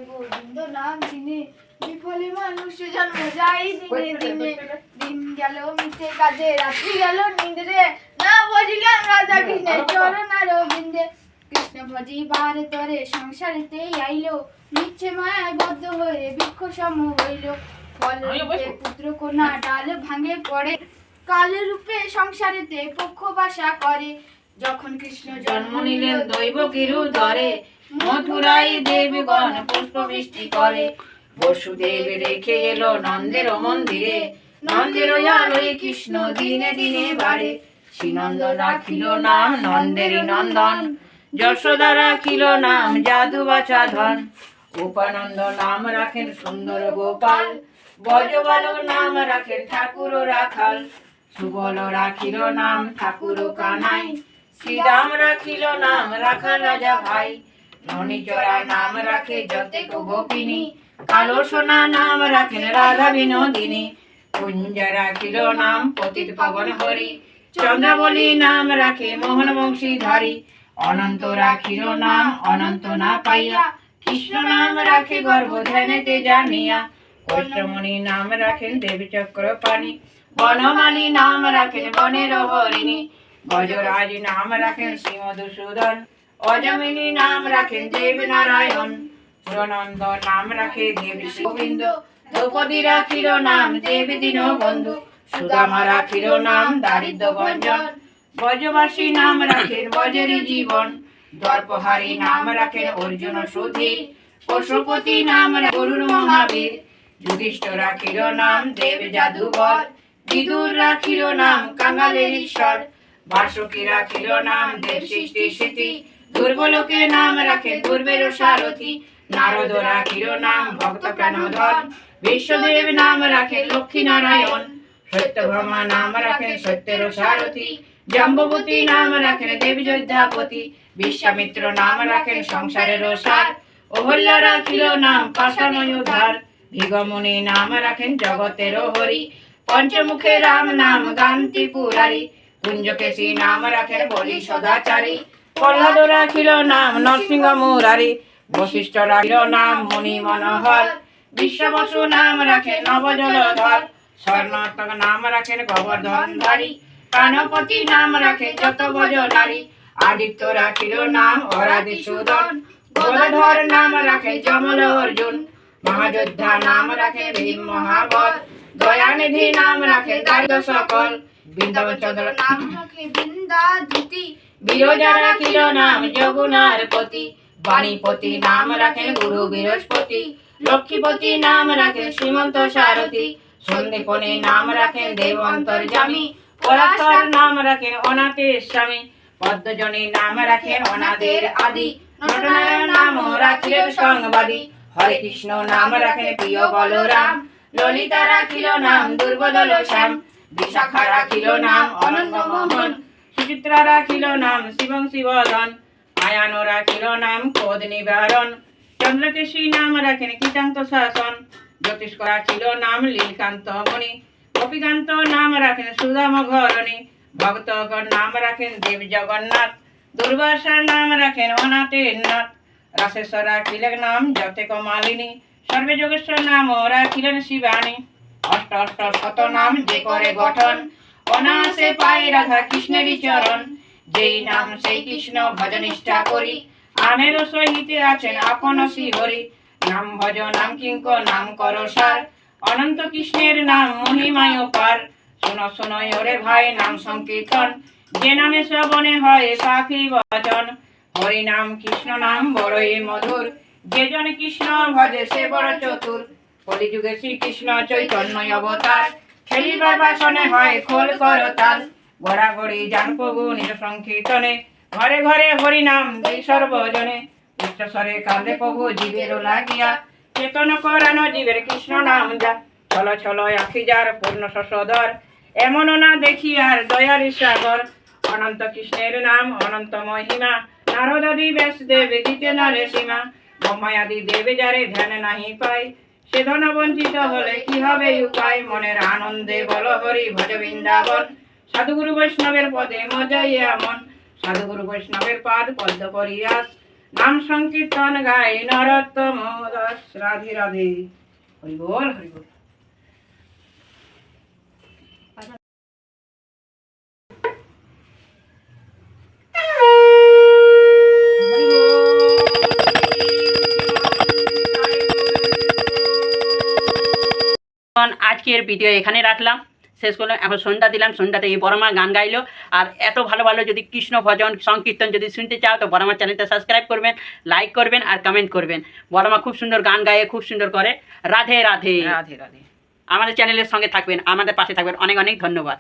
গোবিন্দ নাম চিনে বিফলে মানুষ জন্ম যায় দিনে দিনে। দিন গেল মিথ্যে কাজে, রাত্রি গেল নিদ্রে, না বুঝিলাম রাজা কৃষ্ণের চরণ অরবিন্দে। কৃষ্ণ ভজি বারে তরে সংসারেতেই আইলো, মিথ্যে মায়ায় বদ্ধ হয়ে বৃক্ষ সম হইল। ফলরূপে পুত্র কন্যা ডাল ভাঙে পড়ে, কালের রূপে সংসারেতে পক্ষ বাসা করে। যখন কৃষ্ণ জন্ম নিলেন দৈব কিরু ধরে, মথুরাই দেবগণ পুষ্প বৃষ্টি করে। বসুদেব রেখে এলো নন্দের মন্দিরে, নন্দের আলোয় কৃষ্ণ দিনে দিনে বাড়ে। শ্রীনন্দ রাখিল নাম নন্দেরই নন্দন, যশোদা রাখিল নাম জাদু বাছা ধন। উপানন্দ নাম রাখেন সুন্দর গোপাল, ব্রজবালক নাম রাখেন ঠাকুর রাখাল। সুবল রাখিল নাম ঠাকুর কানাই, শ্রীরাম রাখিল নাম রাখাল রাজা ভাই। ননীচরা নাম রাখে যতেক গোপিনী, কালো সোনা নাম রাখেন রাধা বিনোদিনী। কুঞ্জ রাখিল নাম পতিত পাবন হরি, চন্দ্রাবলী নাম রাখে মোহন বংশীধারী। অনন্ত রাখিল নাম অনন্ত না পাইয়া, কৃষ্ণ নাম রাখে গর্ভ ধ্যানেতে জানিয়া। কৈশমণি নাম রাখেন দেবী চক্রপাণী, বনমালী নাম রাখেন বনের হরিণী। গজরাজ নাম রাখেন শ্রী মধুসূদন, অজমিনী নাম রাখেন দেব নারায়ণ। সুরনন্দ নাম রাখে দেব গোবিন্দ, দ্রৌপদী রাখিল নাম দেবী দীনবন্ধু। সুদামা রাখিল নাম দারিদ্র ভঞ্জন, ব্রজবাসী নাম রাখেন ব্রজেরই জীবন। দর্পহারী নাম রাখেন অর্জুন সুধীর, পশুপতি নাম গরুর মহাবীর। যুধিষ্ঠ রাখিল নাম দেব জাদুবর, বিদুর রাখিল নাম কাঙালের ঈশ্বর। বাসুকী রাখিল নাম দেব সৃষ্টি স্মৃতি, দুর্বলকে নাম রাখেন দুর্বের সারথি। নারদ রাখিল নাম ভক্ত প্রাণধন, বিশ্বদেব নাম রাখেন লক্ষ্মী নারায়ণ। সত্যভামা নাম রাখেন সত্যের সারথি, জাম্ববতী নাম রাখেন দেবী যোদ্ধাপতি। বিশ্বামিত্র নাম রাখেন সংসারের সার, অহল্যা রাখিল নাম পাষাণয় উদ্ধার। ভৃগমুনি নাম রাখেন জগতের হরি, পঞ্চমুখে রাম নাম গান্তি পুরারি। কুঞ্জকেশী নাম রাখেন বলি সদাচারী, প্রহ্লাদ রাখিল নাম নরসিংহ মুরারি। বশিষ্ঠ রাখিল নাম মুনি মনোহর, বিশ্ববসু নাম রাখেন নবজলধর। স্বর্ণাত্মক নাম রাখেন গোবর্ধনধারী, কানপতি নাম রাখেন যত গজ নারী। আদিত্য রাখিল নাম অরাধি সুদন, গদাধর নাম রাখেন যমল অর্জুন। মহাযোদ্ধা নাম রাখেন ভীম মহাবল, দয়ানিধি নাম রাখেন দারিদ্র সকল। বৃন্দাবনচন্দ্র নাম রাখে বৃন্দাধৃতি, বিরজা রাখিল নাম যমুনার পতি। বাণীপতি নাম রাখেন গুরু বৃহস্পতি, লক্ষ্মীপতি নাম রাখেন শ্রীমন্ত সারথী। সন্দীপনী নাম রাখেন দেব অন্তর্যামী, পরাশর নাম রাখেন অনাথের স্বামী। পদ্মজনী নাম রাখেন অনাথের আদি, নটনারায়ণ নাম রাখিলেন সংবাদী। হরে কৃষ্ণ নাম রাখেন প্রিয় বলরাম, ললিতা রাখিল নাম দুর্বদল শ্যাম। বিশাখা রাখিল নাম অনন্ত মোহন, সুচিত্রা রাখিল নাম শিবং শিবধন। আয়ান রাখিল নাম ক্রোধ নিবারণ, চন্দ্রকেশী নাম রাখেন কৃতান্ত শাসন। জ্যোতিষ্ক রাখিল নাম লীলকান্ত মণি, গোপীকান্ত নাম রাখেন সুদাম ঘরণী। ভক্তগণ নাম রাখেন দেব জগন্নাথ, দুর্বাসার নাম রাখেন অনাথের নাথ। রাশেশ্বর রাখিলেন নাম যতেক মালিনী, সর্বে যোগেশ্বর নাম রাখিলেন শিবানী। অষ্ট অষ্ট শত নাম যে করে গঠন, অনায়াসে পায় রাধা কৃষ্ণেরই চরণ। যেই নাম সেই কৃষ্ণ ভজ নিষ্ঠা করি, আনের সহিতে আছেন আপন শ্রী হরি। নাম ভজ নাম কিঙ্ক নাম কর সার, অনন্ত কৃষ্ণের নাম মহিমায় পার। শোনো শোনো ওরে ভাই নাম সংকীর্তন, যে নামে শ্রবণে হয় সাখী বচন। হরি নাম কৃষ্ণ নাম বড়ই মধুর, যে জন কৃষ্ণ ভজে সে বড় চতুর। কলিযুগে শ্রীকৃষ্ণ চৈতন্য অবতার, খেলিবার বাসনে হয় খোল কর তাল। ঘোড়াঘড়ি যান প্রভু নিজ সংকীর্তনে, ঘরে ঘরে হরি নাম দেই সর্বজনে। উচ্চস্বরে কাঁদে প্রভু জীবের লাগিয়া, চেতন করানো জীবের কৃষ্ণ নাম যা। ছল ছল আখি যার পূর্ণ শশধর, এমন না দেখি আর দয়ার সাগর। অনন্ত কৃষ্ণের নাম অনন্ত মহিমা, নারদাদি ব্যাসদেব দিতে নারে সীমা। ব্রহ্মায়াদি দেবে যারে ধ্যান নাহি পায়, সে ধন বঞ্চিত হলে কি হবে উপায়। মনের আনন্দে বল হরি ভজ বৃন্দাবন, সাধুগুরু বৈষ্ণবের পদে মজাইয়া মন। সাধুগুরু বৈষ্ণবের পাদ পদ্ম করিয়াস, নাম সংকীর্তন গাই নরোত্তম দাস। রাধে রাধে। হরি বল হরি বল। আজকের ভিডিও এখানে রাখলাম, শেষ করলাম। এখন সন্ধ্যা দিলাম, সন্ধ্যাতে এই বড়মা গান গাইলো। আর এত ভালো ভালো যদি কৃষ্ণ ভজন সংকীর্তন যদি শুনতে চাও তো বড়মার চ্যানেলটা সাবস্ক্রাইব করবেন, লাইক করবেন আর কমেন্ট করবেন। বড়মা খুব সুন্দর গান গায়ে, খুব সুন্দর করে। রাধে রাধে। রাধে রাধে। আমাদের চ্যানেলের সঙ্গে থাকবেন, আমাদের পাশে থাকবেন। অনেক অনেক ধন্যবাদ।